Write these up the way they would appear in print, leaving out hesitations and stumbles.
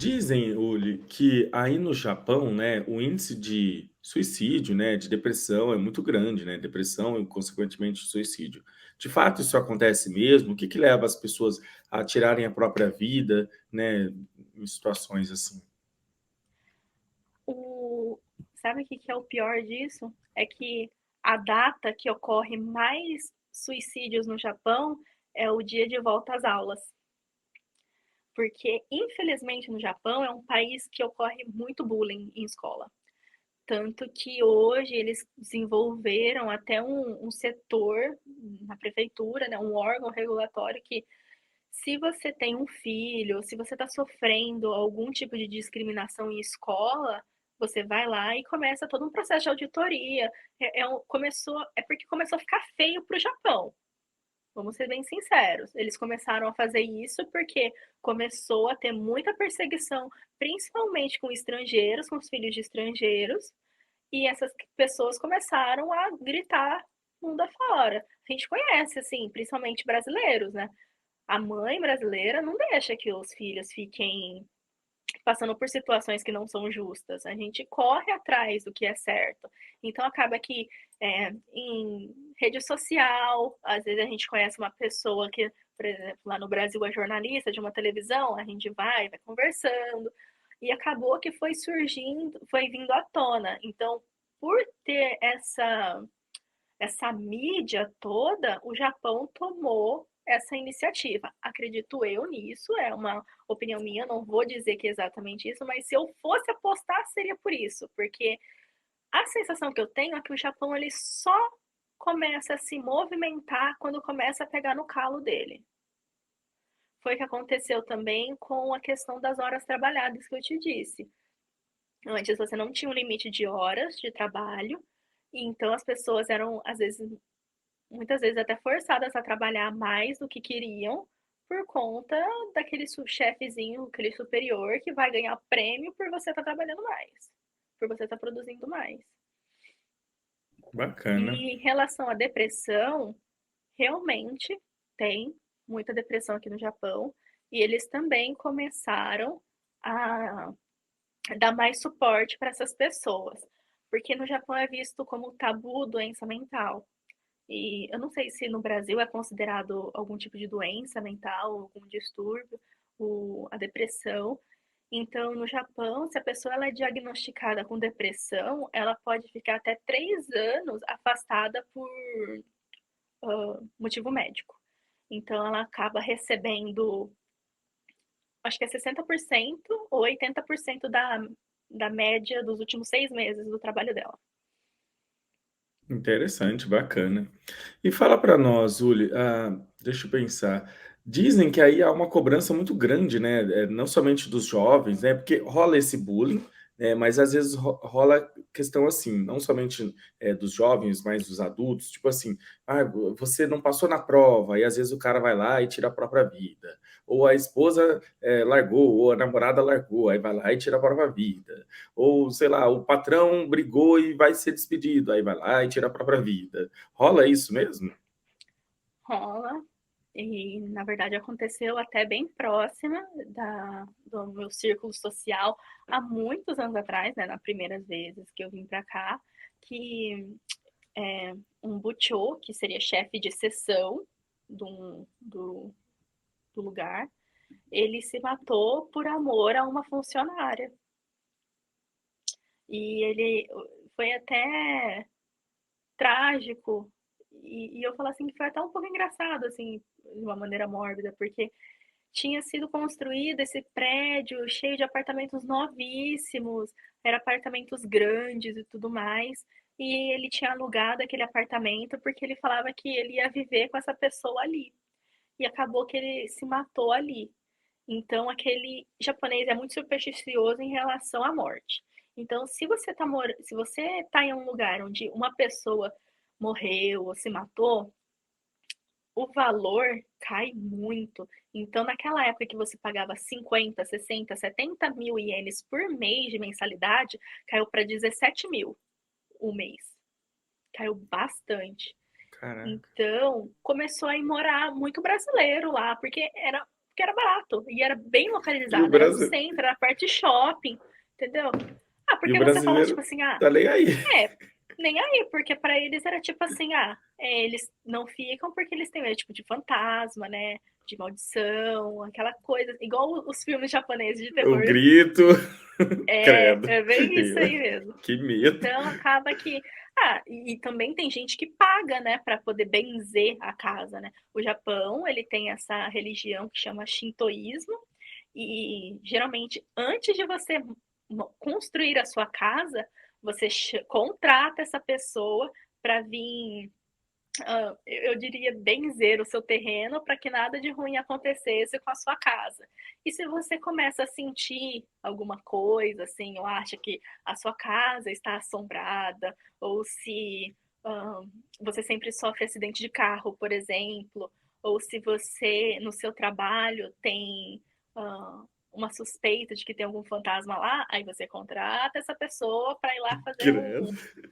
Dizem, Uli, que aí no Japão, né, o índice de suicídio, né, de depressão é muito grande, né, depressão e consequentemente suicídio. De fato, isso acontece mesmo? O que que leva as pessoas a tirarem a própria vida, né, em situações assim? O... Sabe o que é o pior disso? É que a data que ocorre mais suicídios no Japão é o dia de volta às aulas. Porque, infelizmente, no Japão é um país que ocorre muito bullying em escola. Tanto que hoje eles desenvolveram até um setor na prefeitura, né, um órgão regulatório que, se você tem um filho, se você está sofrendo algum tipo de discriminação em escola, você vai lá e começa todo um processo de auditoria. É porque começou a ficar feio para o Japão. Vamos ser bem sinceros. Eles começaram a fazer isso porque começou a ter muita perseguição, principalmente com estrangeiros, com os filhos de estrangeiros, e essas pessoas começaram a gritar mundo afora. A gente conhece, assim, principalmente brasileiros, né? A mãe brasileira não deixa que os filhos fiquem passando por situações que não são justas. A gente corre atrás do que é certo. Então acaba que em rede social, às vezes a gente conhece uma pessoa que, por exemplo, lá no Brasil é jornalista de uma televisão, a gente vai conversando, e acabou que foi surgindo, foi vindo à tona. Então, por ter essa mídia toda, o Japão tomou essa iniciativa. Acredito eu nisso, é uma opinião minha, não vou dizer que é exatamente isso, mas se eu fosse apostar, seria por isso, porque a sensação que eu tenho é que o Japão ele só começa a se movimentar quando começa a pegar no calo dele. Foi o que aconteceu também com a questão das horas trabalhadas que eu te disse. Antes você não tinha um limite de horas de trabalho, então as pessoas eram, às vezes, muitas vezes até forçadas a trabalhar mais do que queriam por conta daquele chefezinho, aquele superior que vai ganhar prêmio por você estar trabalhando mais, por você estar produzindo mais. Bacana. E em relação à depressão, realmente tem muita depressão aqui no Japão e eles também começaram a dar mais suporte para essas pessoas, porque no Japão é visto como tabu doença mental. E eu não sei se no Brasil é considerado algum tipo de doença mental, algum distúrbio, a depressão. Então, no Japão, se a pessoa ela é diagnosticada com depressão, ela pode ficar até 3 anos afastada por motivo médico. Então, ela acaba recebendo, acho que é 60% ou 80% da média dos últimos 6 meses do trabalho dela. Interessante, bacana. E fala para nós, Uli, deixa eu pensar. Dizem que aí há uma cobrança muito grande, né? Não somente dos jovens, né? Porque rola esse bullying, né? Mas às vezes rola questão assim, não somente dos jovens, mas dos adultos, tipo assim, você não passou na prova, e às vezes o cara vai lá e tira a própria vida. Ou a esposa largou, ou a namorada largou, aí vai lá e tira a própria vida. Ou, sei lá, o patrão brigou e vai ser despedido, aí vai lá e tira a própria vida. Rola isso mesmo? Rola. E, na verdade, aconteceu até bem próxima do meu círculo social há muitos anos atrás, né, nas primeiras vezes que eu vim para cá, que um buchô, que seria chefe de seção do lugar, ele se matou por amor a uma funcionária. E ele foi até trágico. E eu falo assim que foi até um pouco engraçado, assim, de uma maneira mórbida, porque tinha sido construído esse prédio cheio de apartamentos novíssimos, eram apartamentos grandes e tudo mais. E ele tinha alugado aquele apartamento porque ele falava que ele ia viver com essa pessoa ali. E acabou que ele se matou ali. Então, aquele japonês é muito supersticioso em relação à morte. Então, se você tá em um lugar onde uma pessoa morreu ou se matou, o valor cai muito. Então, naquela época que você pagava 50, 60, 70 mil ienes por mês de mensalidade, caiu para 17 mil o mês. Caiu bastante. Caraca. Então, começou a ir morar muito brasileiro lá, porque porque era barato e era bem E o localizado, era no Brasil, centro, era perto de shopping, entendeu? Ah, e o porque você fala tipo brasileiro assim, ah, tá nem aí. é, nem aí, porque para eles era tipo assim, ah, eles não ficam porque eles têm medo tipo de fantasma, né? De maldição, aquela coisa, igual os filmes japoneses de O terror. grito, credo. É bem isso aí mesmo. Que medo. Então acaba que. Ah, e também tem gente que paga, né, para poder benzer a casa, né? O Japão, ele tem essa religião que chama Shintoísmo, e geralmente antes de você construir a sua casa, você contrata essa pessoa para vir, eu diria, benzer o seu terreno para que nada de ruim acontecesse com a sua casa. E se você começa a sentir alguma coisa, assim, ou acha que a sua casa está assombrada, ou se você sempre sofre acidente de carro, por exemplo, ou se você no seu trabalho tem uma suspeita de que tem algum fantasma lá, aí você contrata essa pessoa para ir lá fazer Credo. um.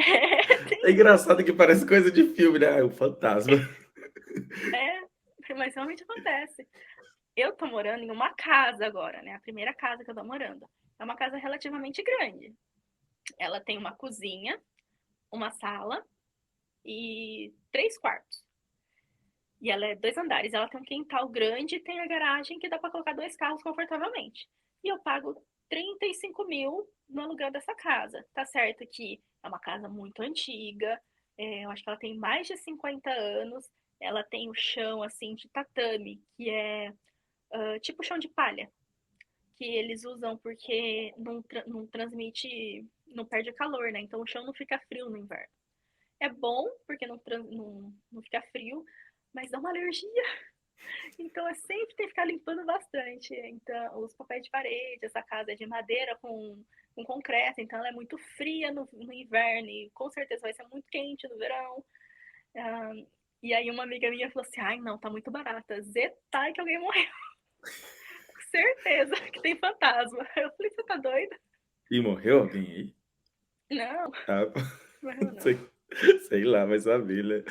É Tem isso. engraçado que parece coisa de filme, né? O fantasma. Mas realmente acontece. Eu tô morando em uma casa agora, né? A primeira casa que eu tô morando. É uma casa relativamente grande. Ela tem uma cozinha, uma sala e 3 quartos. E ela é 2 andares. Ela tem um quintal grande e tem a garagem que dá pra colocar 2 carros confortavelmente. E eu pago 35 mil no aluguel dessa casa. Tá certo que é uma casa muito antiga. Eu acho que ela tem mais de 50 anos. Ela tem o chão assim de tatame, que é tipo chão de palha, que eles usam porque não transmite, não perde calor, né? Então o chão não fica frio no inverno. É bom porque não fica frio, mas dá uma alergia. Então é sempre tem que ficar limpando bastante. Então, os papéis de parede, essa casa é de madeira com concreto, então ela é muito fria no inverno e com certeza vai ser muito quente no verão. Ah, e aí uma amiga minha falou assim, ai não, tá muito barata. Zetai que alguém morreu. Certeza que tem fantasma. Eu falei, você tá doida? E morreu alguém aí? Não, Ah, morreu não. sei, sei lá, vai saber, né?